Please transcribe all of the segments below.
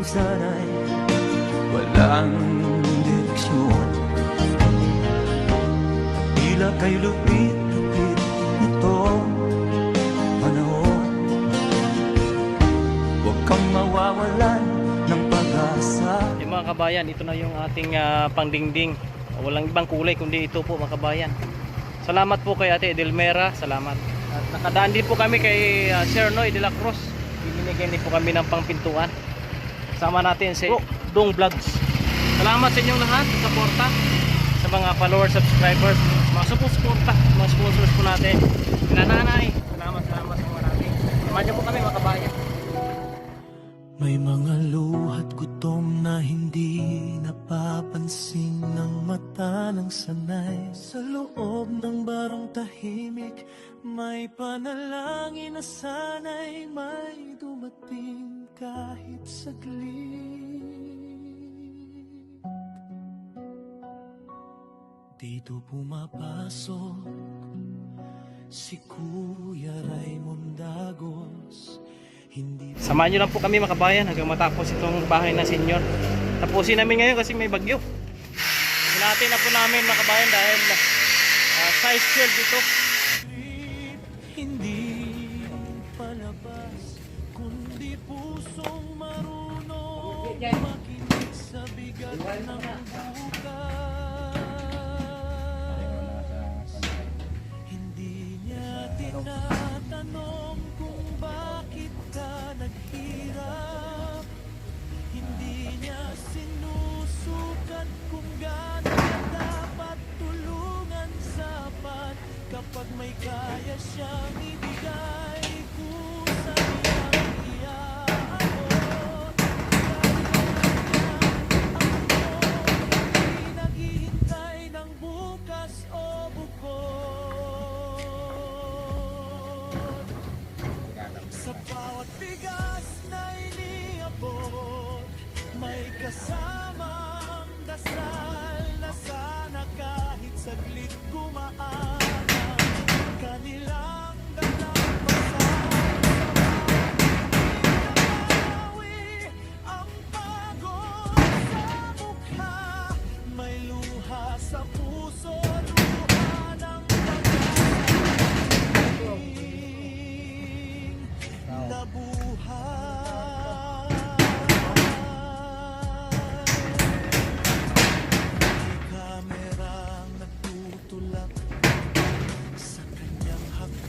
sana'y walang direksyon. Tila kay lupit-lupit nitong panahon. Huwag kang mawawalan ng pag-asa. Mga kabayan, ito na yung ating pangdingding. Walang ibang kulay kundi ito po mga kabayan. Salamat po kay Ate Edelmera, salamat. At nakadaan din po kami kay Sir Noy de la Cruz. Binigyan din po kami ng pangpintuan. Sama natin si Dong Vlogs. Salamat sa inyong lahat sa suporta, sa mga followers, subscribers, mga suporta, mga sponsors po natin. Nanay, salamat sa marami. Samahan niyo po kami mga kabayan. May mga luhat gutom na hindi napapansin ng mata ng sanay. Sa loob ng barong tahimik, may panalangin na sana'y may dumating kahit saglit. Dito pumapasok si Kuya Raymond Dagos. Samahan nyo lang po kami mga kabayan hanggang matapos itong bahay na senyor. Tapusin namin ngayon kasi may bagyo. Hinati na po namin mga kabayan dahil size 12 ito. Hindi palabas kundi pusong marunong makinig sa bigat ng bukas. Hindi niya tinatanong kung bakit ka naghirap. Hindi niya sinusukat kung gaano ka dapat tulungan sapat. Kapag may kaya siyang ibigay, kusa niyang iaabot. Hindi naghihintay ng bukas o bukod. Sa bawat bigas na iniabot, may kasamang dasal na sana kahit saglit gumaan ang kanilang dalang pasasamawi. Ang pagod sa mukha, may luha sa puso, luha ng pag-ibig na buhay. Kamerang nagtutulak sa kanyang hapon.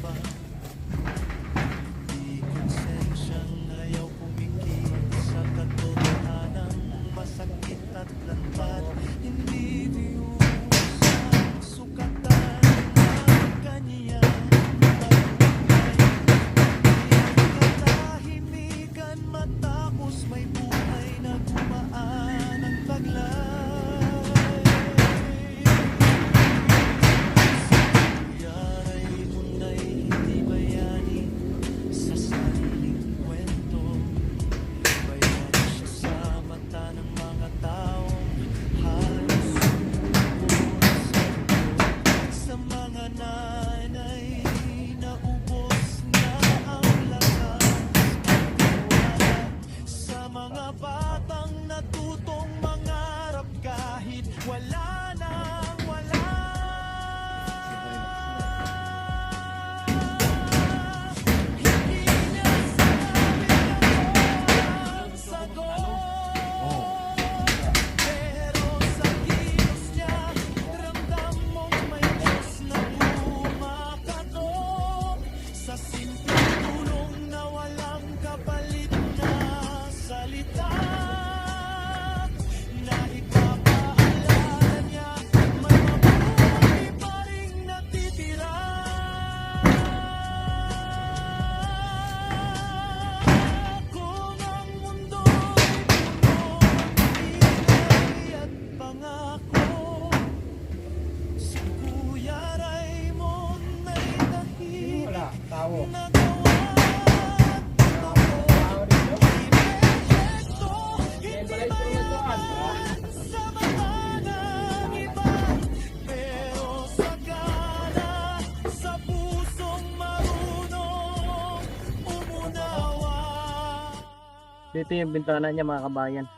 Dito yung bintana niya mga kabayan.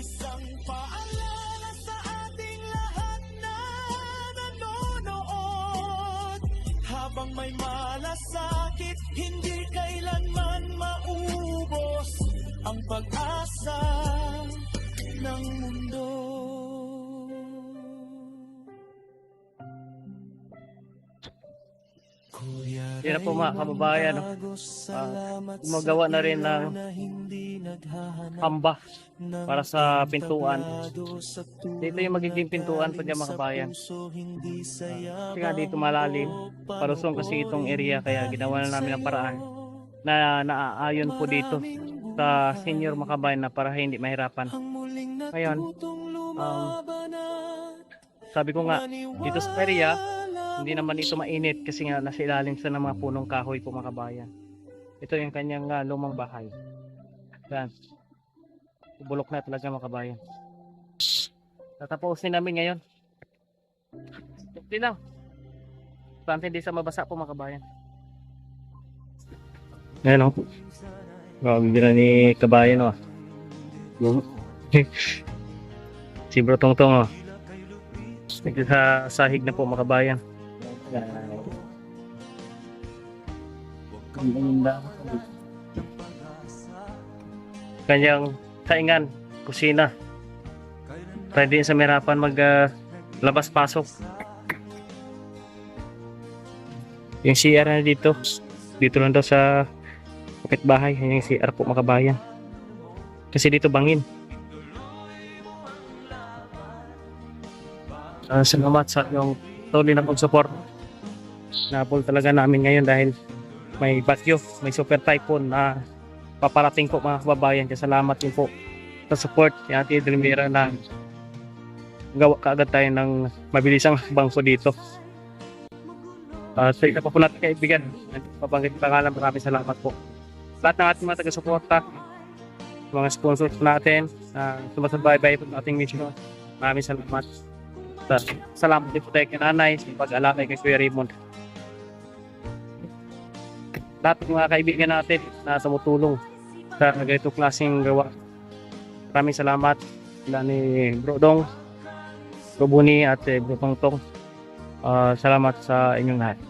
Isang paalala sa ating lahat na nanonood. Habang may malasakit, hindi kailanman maubos ang pag-asa ng mundo. Yan na po mga kababayan, gumagawa na rin ng hamba para sa pintuan. Dito yung magiging pintuan pa dyan mga kabayan. Kasi nga dito malalim, palusong kasi itong area, kaya ginawa na namin ang paraan na naaayon po dito sa senior mga kabayan na para hindi mahirapan. Ngayon, sabi ko nga, dito sa area, hindi naman ito mainit kasi nga nasa ilalim sa ng mga punong kahoy po mga kabayan. Ito yung kanyang lumang bahay. Yan. Bulok na talaga mga kabayan. Tatapusin namin ngayon. Ito lang. Basta hindi sa mabasa po mga kabayan. Ayan o. Bibira ni kabayan o. Si Bro Tongtong o. Ito sa sahig na po mga kabayan. Kanyang saingan, kusina. Para din sa merapan mag labas-pasok. Yung CR na dito. Dito lang daw sa kapitbahay. Yung CR po mga kabayan. Kasi dito bangin. Salamat sa yung tuloy na pag-support. Napol talaga namin ngayon dahil may bagyo, may super typhoon na paparating po mga kababayan. Kaya salamat din po sa support ni Ate Edelmira na gawa kaagad tayo ng mabilisang bangko dito. Sa isa pa po natin kaibigan, pabanggit pangalan, maraming salamat po. Lahat ng ating mga taga-suporta, mga sponsors natin, sumasabay-bay po ng ating mission. Maraming salamat. Salamat din po tayo kay Nanay sa pag-alakay kay Kuya Raymond. Lahat ng mga kaibigan natin na tumutulong sa ganitong klaseng gawa. Maraming salamat sila ni Bro Dong, Bro Buni at Bro Tongtong. Salamat sa inyong lahat.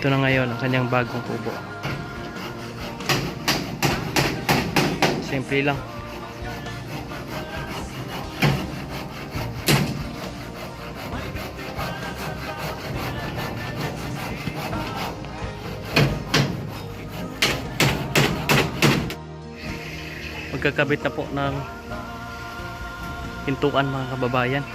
Ito na ngayon ang kanyang bagong kubo. Simple lang. Magkakabit na po ng pintuan mga kababayan.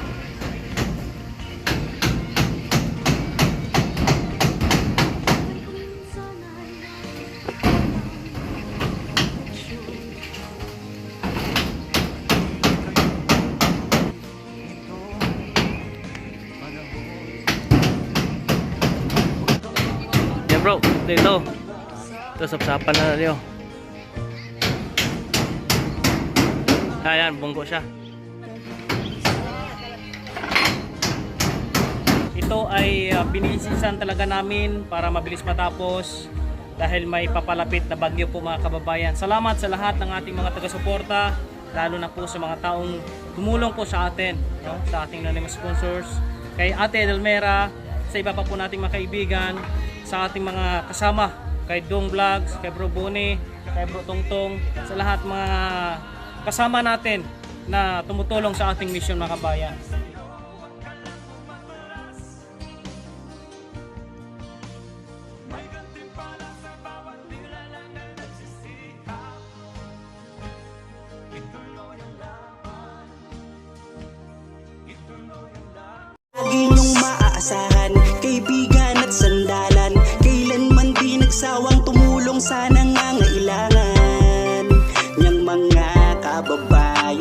Bro, ito sapsapan na niyo. Ayan, bunggo siya. Ito ay binisisan talaga namin para mabilis matapos dahil may papalapit na bagyo po mga kababayan. Salamat sa lahat ng ating mga taga-suporta, lalo na po sa mga taong tumulong po sa atin, no? Sa ating anonymous sponsors, kay Ate Edelmira, sa iba pa po nating mga kaibigan, sa ating mga kasama, kay Dong Vlogs, kay Bro Boni, kay Bro Tongtong, sa lahat mga kasama natin na tumutulong sa ating mission mga kabayan. Lagi niyong maaasahan, kaibigan at sandalan. Kailanman di nagsawang tumulong sa nangangailangan. kababayan.